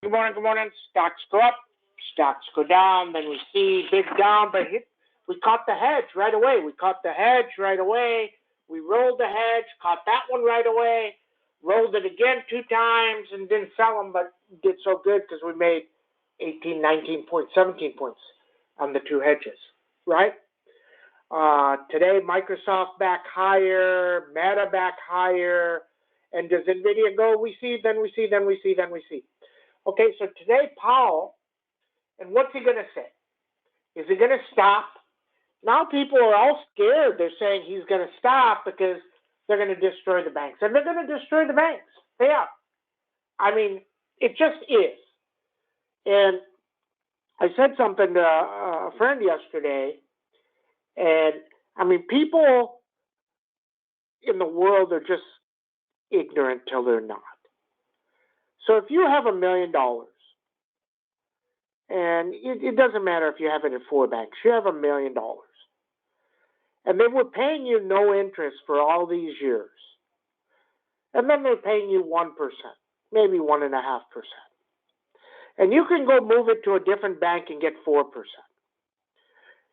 Good morning, good morning. Stocks go up, stocks go down, then we see big down, but we caught the hedge right away. We rolled the hedge, caught that one right away, rolled it again 2 times and didn't sell them, but did so good because we made 18, 19 points, 17 points on the 2 hedges, right? Today, Microsoft back higher, Meta back higher, and does NVIDIA go? We see. Okay, so today, Powell, and what's he going to say? Is he going to stop? Now people are all scared. They're saying he's going to stop because they're going to destroy the banks. And they're going to destroy the banks. They are. I mean, it just is. And I said something to a friend yesterday, and I mean, people in the world are just ignorant till they're not. So if you have $1 million, and it doesn't matter if you have it in 4 banks, you have $1 million, and they were paying you no interest for all these years, and then they're paying you 1%, maybe 1.5%, and you can go move it to a different bank and get 4%.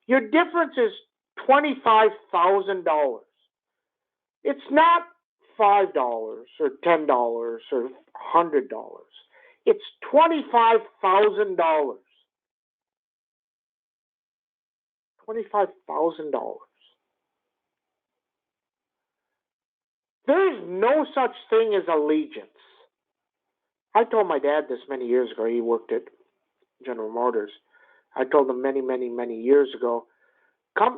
Your difference is $25,000. It's not $5 or $10 or $100. It's $25,000. $25,000. There's no such thing as allegiance. I told my dad this many years ago. He worked at General Motors. I told him many, many, many years ago,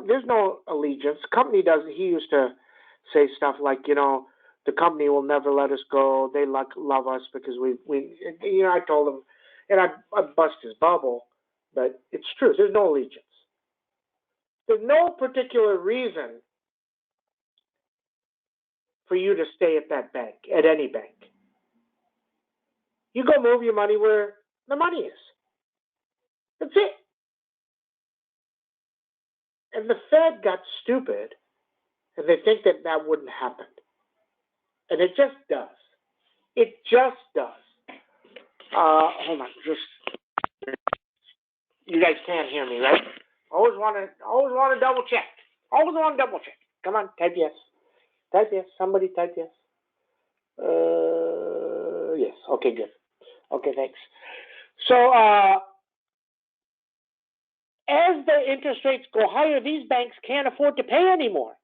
there's no allegiance. Company doesn't. He used to say stuff like, the company will never let us go. They love us because we I told him, and I bust his bubble, but it's true. There's no allegiance. There's no particular reason for you to stay at that bank, at any bank. You go move your money where the money is. That's it. And the Fed got stupid, and they think that wouldn't happen. And it just does. It just does. Hold on, you guys can't hear me, right? Always want to double check. Come on, type yes. Type yes. Somebody type yes. Yes. Okay, good. Okay, thanks. So, as the interest rates go higher, these banks can't afford to pay anymore.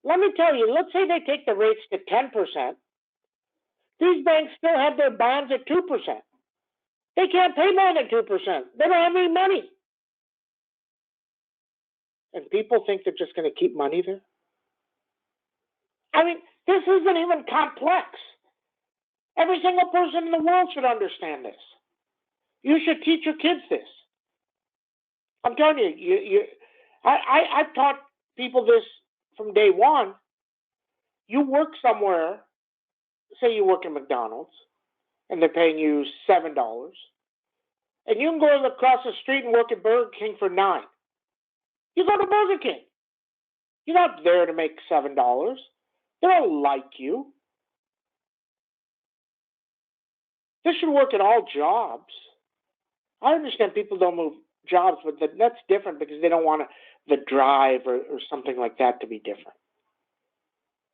Let me tell you, let's say they take the rates to 10%. These banks still have their bonds at 2%. They can't pay more than 2%. They don't have any money. And people think they're just going to keep money there? I mean, this isn't even complex. Every single person in the world should understand this. You should teach your kids this. I'm telling you, I've taught people this from day one. You work somewhere, say you work at McDonald's, and they're paying you $7, and you can go across the street and work at Burger King for $9. You go to Burger King. You're not there to make $7. They don't like you. This should work at all jobs. I understand people don't move jobs, but that's different because they don't want the drive or something like that to be different.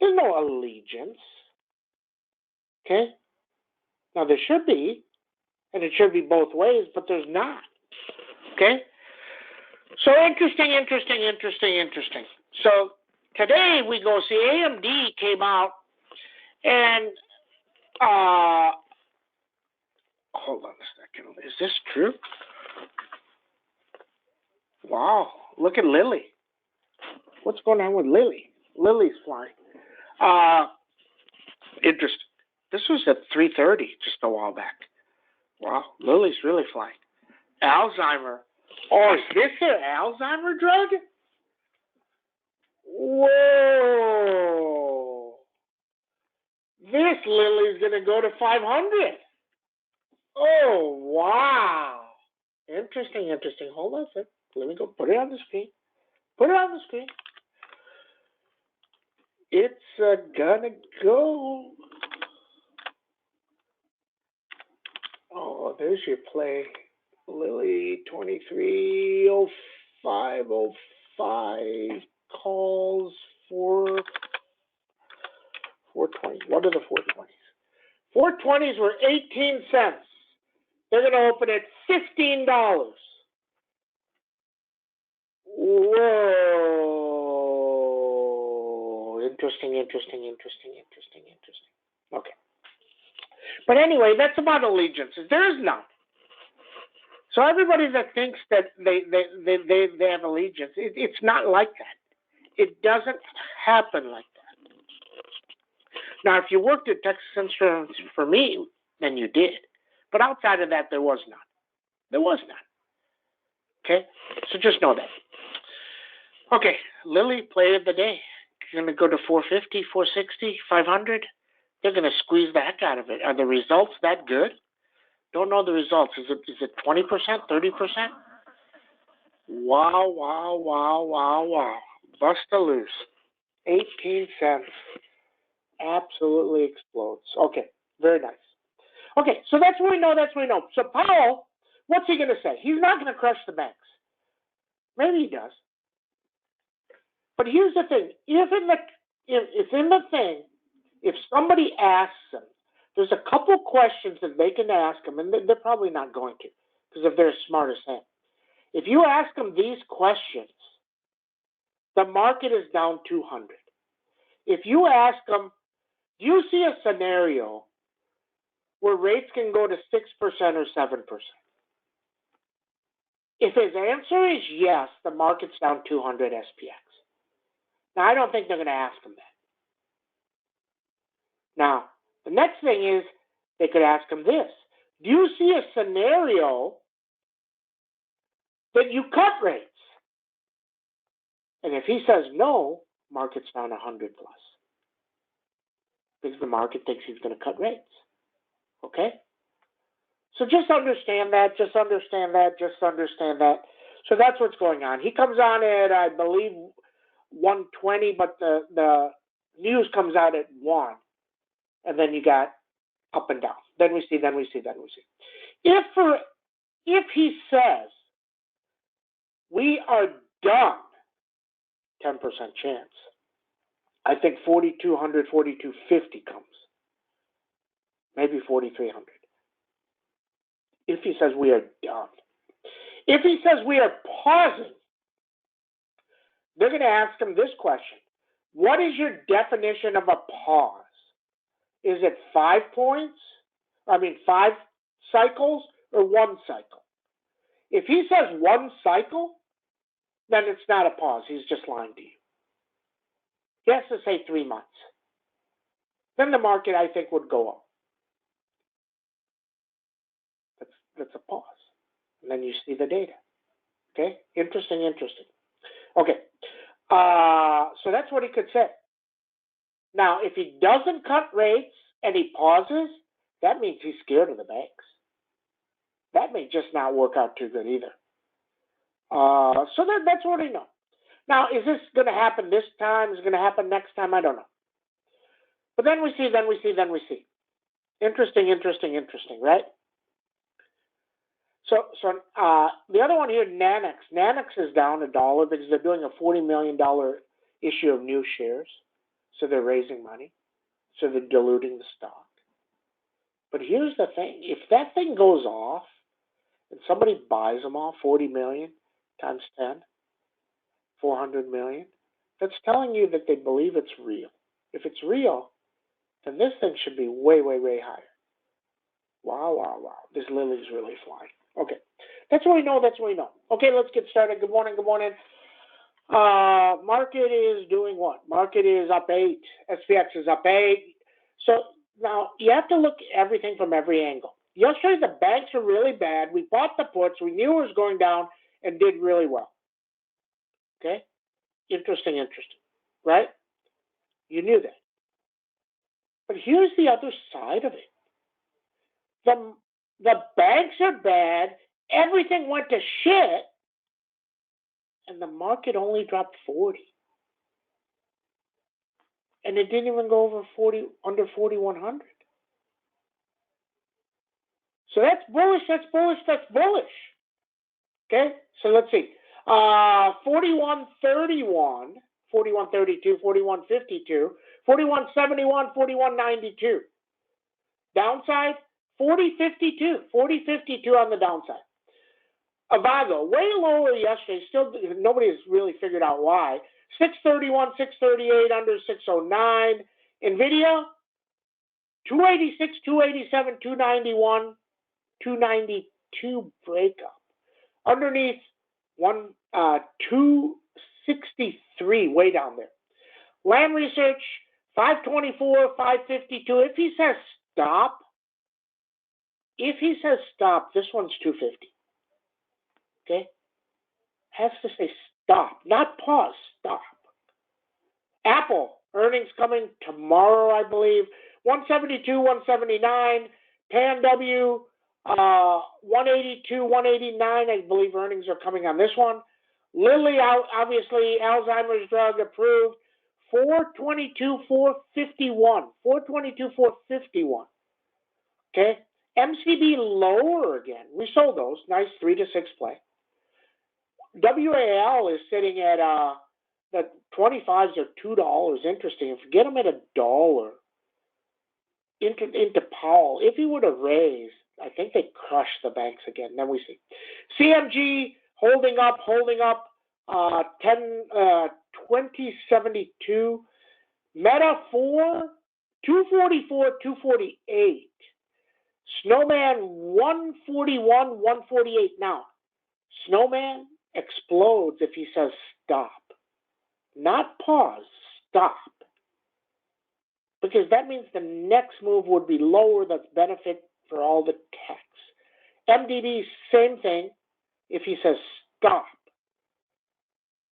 There's no allegiance. Okay? Now, there should be, and it should be both ways, but there's not. Okay? So interesting. So today we go see AMD came out and hold on a second. Is this true? Wow, look at Lily. What's going on with Lily? Lily's flying. Interesting. This was at 3:30 just a while back. Wow, Lily's really flying. Alzheimer. Oh, is this an Alzheimer drug? Whoa. This Lily's going to go to 500. Oh, wow. Interesting. Hold on a second. Let me go put it on the screen. It's gonna go. So there's your play. Lily 230505 calls for 420. What are the 420s? 420s were 18 cents. They're going to open at $15. Whoa. Interesting. Okay. But anyway, that's about allegiances. There is none. So everybody that thinks that they have allegiance, it's not like that. It doesn't happen like that. Now, if you worked at Texas Instruments for me, then you did. But outside of that, there was none. There was none. Okay? So just know that. Okay, Lily, play of the day. You're going to go to 450, 460, 500. They're going to squeeze the heck out of it. Are the results that good? Don't know the results. Is it 20%, 30%? Wow. Bust a loose. 18 cents. Absolutely explodes. Okay, very nice. Okay, so that's what we know. So Powell, what's he going to say? He's not going to crush the banks. Maybe he does. But here's the thing. If somebody asks him, there's a couple questions that they can ask him, and they're probably not going to, because if they're as smart as him. If you ask them these questions, the market is down 200. If you ask them, do you see a scenario where rates can go to 6% or 7%? If his answer is yes, the market's down 200 SPX. Now, I don't think they're going to ask him that. Now, the next thing is they could ask him this. Do you see a scenario that you cut rates? And if he says no, market's down 100 plus. Because the market thinks he's going to cut rates. Okay? So just understand that. So that's what's going on. He comes on at, I believe, 120, but the news comes out at 1. And then you got up and down. Then we see. If he says, we are done, 10% chance. I think 4,200, 4,250 comes. Maybe 4,300. If he says we are done. If he says we are pausing, they're going to ask him this question. What is your definition of a pause? Is it 5 cycles or 1 cycle? If he says 1 cycle, then it's not a pause. He's just lying to you. He has to say 3 months. Then the market, I think, would go up. That's a pause. And then you see the data. Okay? Interesting. Okay. So that's what he could say. Now, if he doesn't cut rates and he pauses, that means he's scared of the banks. That may just not work out too good either. So that's what we know. Now, is this going to happen this time? Is it going to happen next time? I don't know. But then we see. Interesting, right? So the other one here, Nanex. Nanex is down $1 because they're doing a $40 million issue of new shares. So they're raising money. So they're diluting the stock. But here's the thing. If that thing goes off and somebody buys them all, 40 million times 10, 400 million, that's telling you that they believe it's real. If it's real, then this thing should be way, way, way higher. Wow. This lily's really flying. Okay. That's what we know. Okay, let's get started. Good morning. Market is doing what? Market is up 8. SPX is up 8. So now you have to look at everything from every angle. Yesterday, the banks were really bad. We bought the puts. We knew it was going down and did really well. Okay? Interesting. Right? You knew that. But here's the other side of it. The banks are bad. Everything went to shit. And the market only dropped 40. And it didn't even go over 40, under 4,100. So that's bullish, that's bullish, that's bullish. Okay, so let's see. 41.31, 41.32, 41.52, 41.71, 41.92. Downside, 40.52, 40.52 on the downside. Avago, way lower yesterday. Still, nobody has really figured out why. 631, 638, under 609. NVIDIA, 286, 287, 291, 292 breakup. Underneath, 263, way down there. Lam Research, 524, 552. If he says stop, this one's 250. Okay? Has to say stop, not pause, stop. Apple, earnings coming tomorrow, I believe. 172, 179. Pan W, 182, 189. I believe earnings are coming on this one. Lilly, obviously, Alzheimer's drug approved. 422, 451. 422, 451. Okay? MCB lower again. We sold those. Nice 3 to 6 play. WAL is sitting at the 25s are $2. Interesting. If you get them at $1 into Powell, if he would have raised, I think they crush the banks again. Then we see CMG holding up 2072. Meta 244, 248. Snowman 141, 148. Now, Snowman explodes if he says stop. Not pause, stop. Because that means the next move would be lower, that's benefit for all the techs. MDB, same thing if he says stop.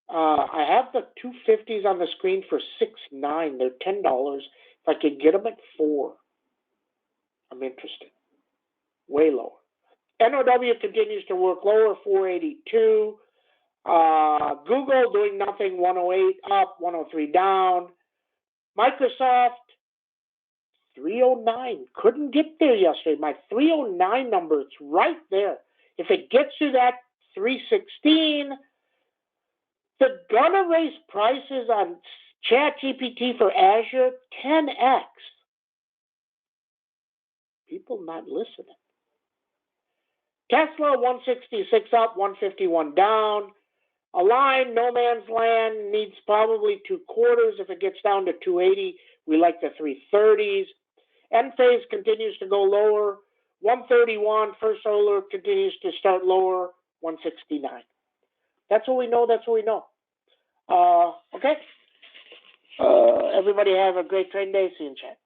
I have the 250s on the screen for $6.9. They're $10. If I could get them at $4, I'm interested. Way lower. NOW continues to work lower, 482. Google doing nothing, 108 up, 103 down. Microsoft, 309. Couldn't get there yesterday. My 309 number, it's right there. If it gets to that 316, they're gonna raise prices on ChatGPT for Azure 10x. People not listening. Tesla, 166 up, 151 down. Align, no man's land, needs probably 2 quarters. If it gets down to 280, we like the 330s. Enphase continues to go lower, 131. First Solar continues to start lower, 169. That's what we know, that's what we know. Okay? Everybody have a great trading day. See you in chat.